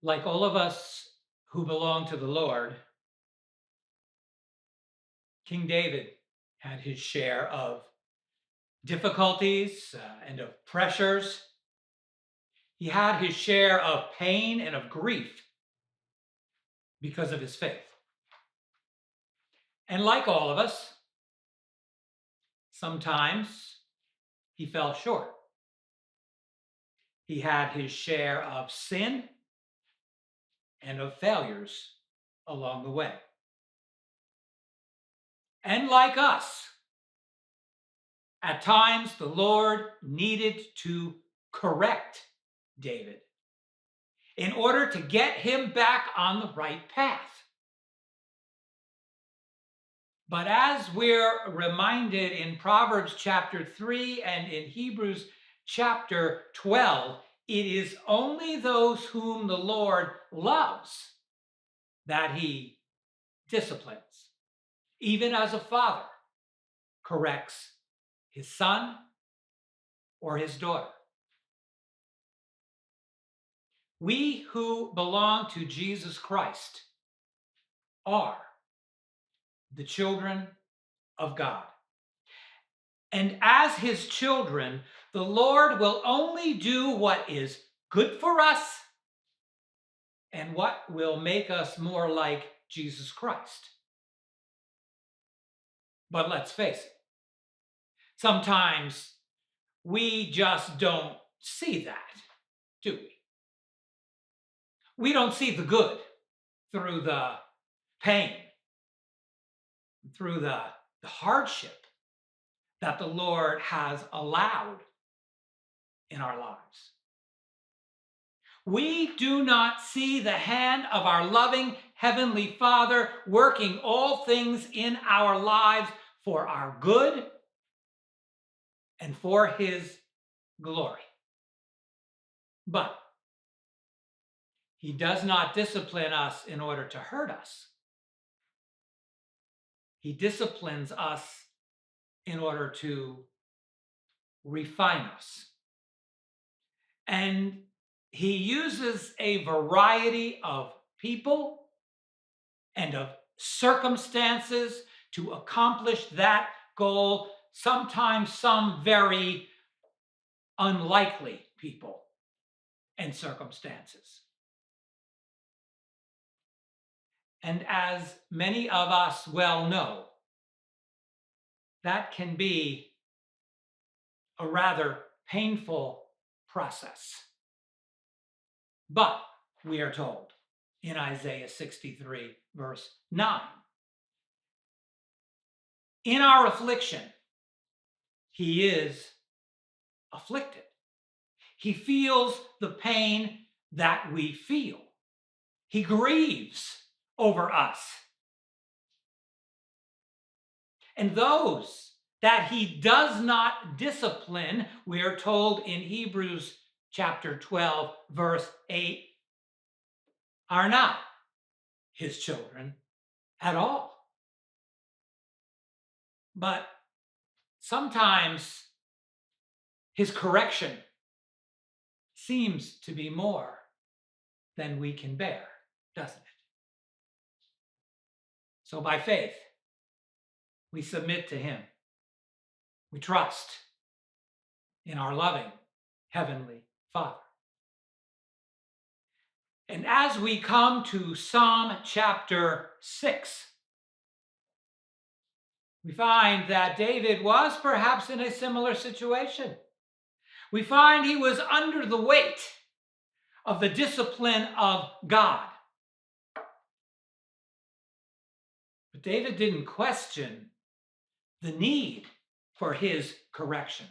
Like all of us who belong to the Lord, King David had his share of difficulties and of pressures. He had his share of pain and of grief because of his faith. And like all of us, sometimes he fell short. He had his share of sin and of failures along the way. And like us, at times the Lord needed to correct David in order to get him back on the right path. But as we're reminded in Proverbs chapter 3 and in Hebrews chapter 12, it is only those whom the Lord loves that he disciplines, even as a father corrects his son or his daughter. We who belong to Jesus Christ are the children of God. And as his children, the Lord will only do what is good for us and what will make us more like Jesus Christ. But let's face it, sometimes we just don't see that, do we? We don't see the good through the pain, through the hardship that the Lord has allowed in our lives. We do not see the hand of our loving Heavenly Father working all things in our lives for our good and for His glory. But He does not discipline us in order to hurt us. He disciplines us in order to refine us. And He uses a variety of people and of circumstances to accomplish that goal, sometimes some very unlikely people and circumstances. And as many of us well know, that can be a rather painful process. But we are told in Isaiah 63, verse 9, in our affliction, He is afflicted. He feels the pain that we feel. He grieves over us. And those that He does not discipline, we are told in Hebrews chapter 12, verse 8, are not His children at all. But sometimes His correction seems to be more than we can bear, doesn't it? So by faith, we submit to Him. We trust in our loving Heavenly Father. And as we come to Psalm chapter 6, we find that David was perhaps in a similar situation. We find he was under the weight of the discipline of God. But David didn't question the need for his correction.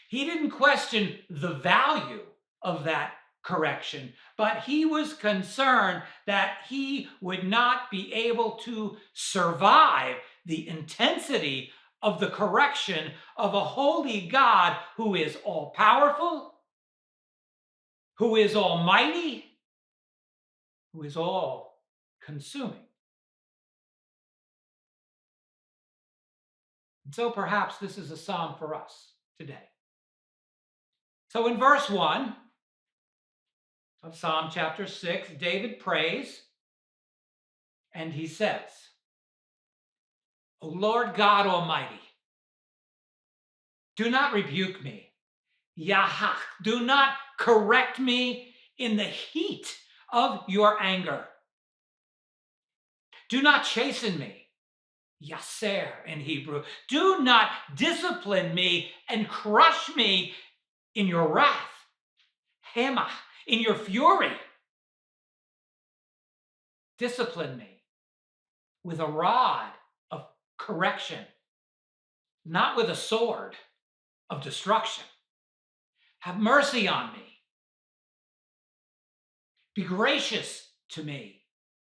He didn't question the value of that correction, but he was concerned that he would not be able to survive the intensity of the correction of a holy God who is all-powerful, who is almighty, who is all-consuming. And so perhaps this is a psalm for us today. So in verse 1, of Psalm chapter 6, David prays and he says, O Lord God Almighty, do not rebuke me. Yahach, do not correct me in the heat of your anger. Do not chasten me. Yaser in Hebrew. Do not discipline me and crush me in your wrath. Hema, in your fury. Discipline me with a rod of correction, not with a sword of destruction. Have mercy on me. Be gracious to me,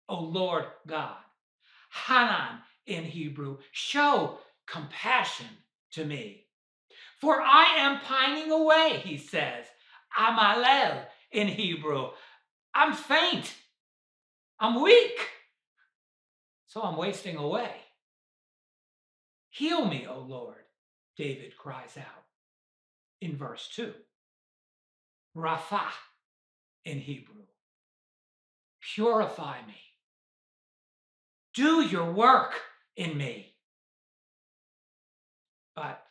O Lord God. Hanan in Hebrew. Show compassion to me. For I am pining away, he says. Amalel in Hebrew. I'm faint. I'm weak. So I'm wasting away. Heal me, O Lord, David cries out in verse 2. Rapha in Hebrew. Purify me. Do your work in me. But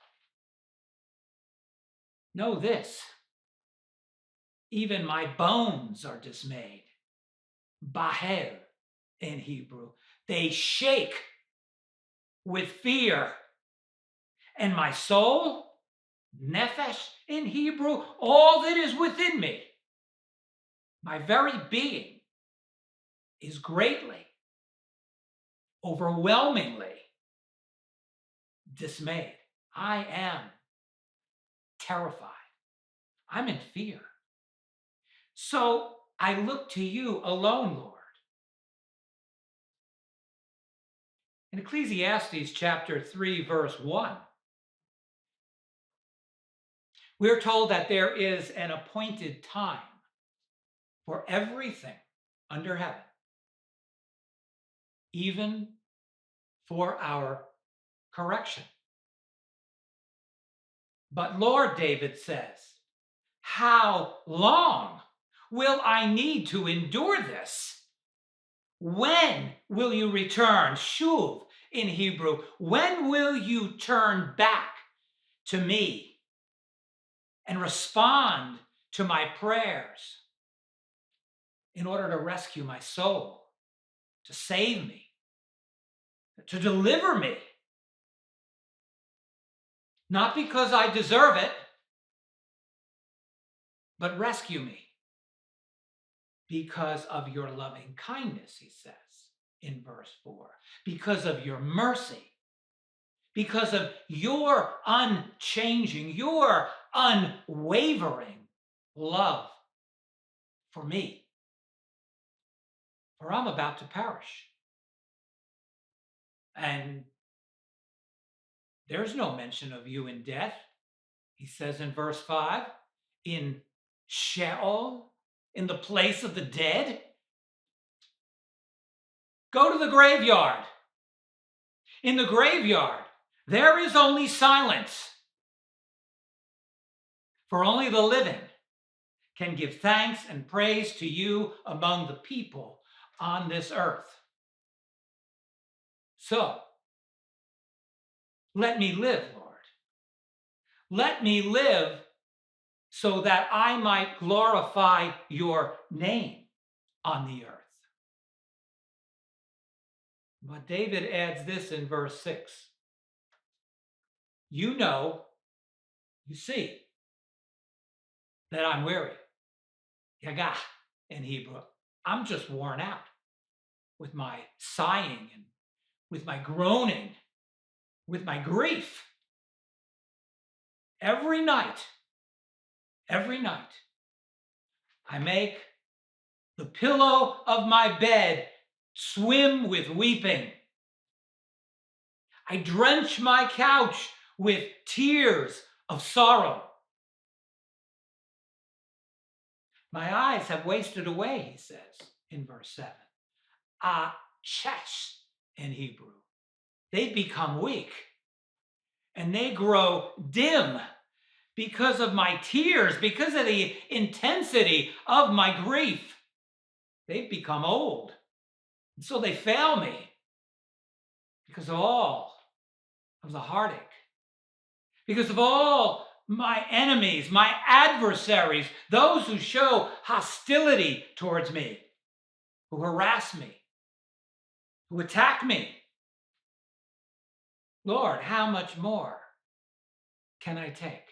know this, even my bones are dismayed. Bahel in Hebrew. They shake with fear. And my soul, nephesh in Hebrew, all that is within me, my very being is greatly, overwhelmingly dismayed. I am terrified. I'm in fear. So I look to you alone, Lord. In Ecclesiastes chapter 3, verse 1, we're told that there is an appointed time for everything under heaven, even for our correction. But Lord, David says, how long will I need to endure this? When will you return? Shuv in Hebrew. When will you turn back to me and respond to my prayers in order to rescue my soul, to save me, to deliver me? Not because I deserve it, but rescue me because of your loving kindness, he says in verse 4, because of your mercy, because of your unchanging, your unwavering love for me. For I'm about to perish. And there's no mention of you in death. He says in verse 5, in Sheol, in the place of the dead. Go to the graveyard. In the graveyard, there is only silence. For only the living can give thanks and praise to you among the people on this earth. So, let me live, Lord. Let me live so that I might glorify your name on the earth. But David adds this in verse 6. You know, you see, that I'm weary. Yagah in Hebrew. I'm just worn out with my sighing and with my groaning, with my grief. Every night, I make the pillow of my bed swim with weeping. I drench my couch with tears of sorrow. My eyes have wasted away, he says in verse 7. Chesh in Hebrew. They become weak and they grow dim because of my tears, because of the intensity of my grief. They've become old. And so they fail me because of all of the heartache, because of all my enemies, my adversaries, those who show hostility towards me, who harass me, who attack me. Lord, how much more can I take?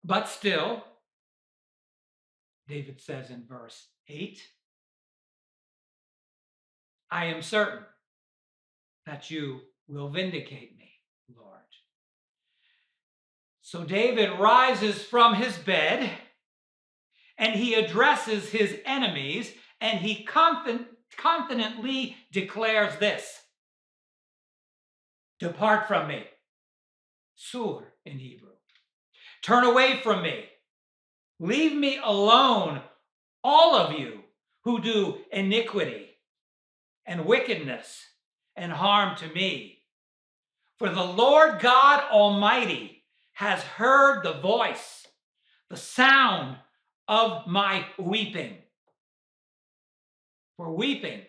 But still, David says in verse 8, I am certain that you will vindicate me, Lord. So David rises from his bed and he addresses his enemies and he confidently declares this: Depart from me, sur in Hebrew. Turn away from me. Leave me alone, all of you who do iniquity and wickedness and harm to me. For the Lord God Almighty has heard the voice, the sound of my weeping. For weeping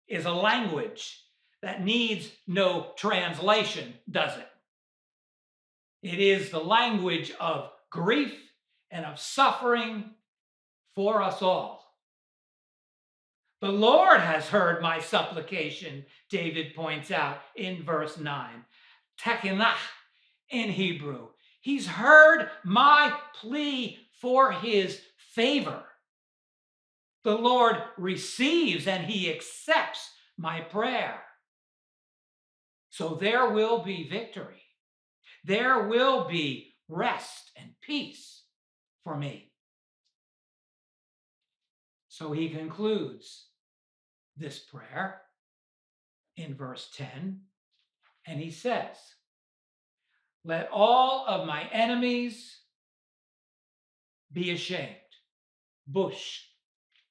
is a language that needs no translation, does it? It is the language of grief and of suffering for us all. The Lord has heard my supplication, David points out in verse 9. Tekinach in Hebrew. He's heard my plea for his favor. The Lord receives and he accepts my prayer. So there will be victory. There will be rest and peace for me. So he concludes this prayer in verse 10, and he says, let all of my enemies be ashamed. Bush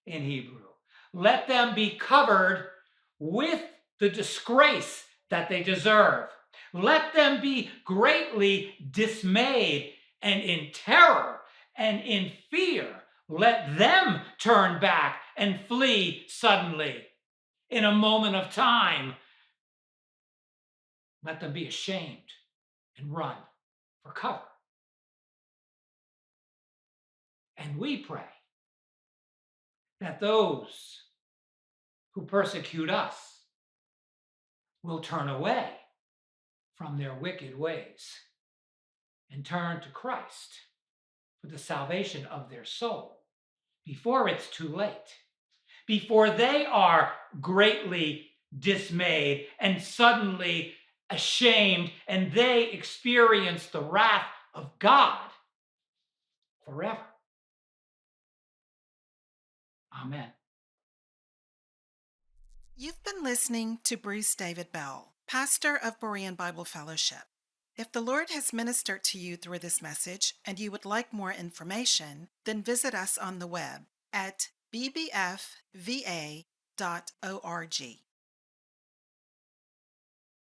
in Hebrew. Let them be covered with the disgrace that they deserve. Let them be greatly dismayed and in terror and in fear. Let them turn back and flee suddenly in a moment of time. Let them be ashamed and run for cover. And we pray that those who persecute us will turn away from their wicked ways and turn to Christ for the salvation of their soul before it's too late, before they are greatly dismayed and suddenly ashamed and they experience the wrath of God forever. Amen. You've been listening to Bruce David Bell, pastor of Berean Bible Fellowship. If the Lord has ministered to you through this message and you would like more information, then visit us on the web at bbfva.org.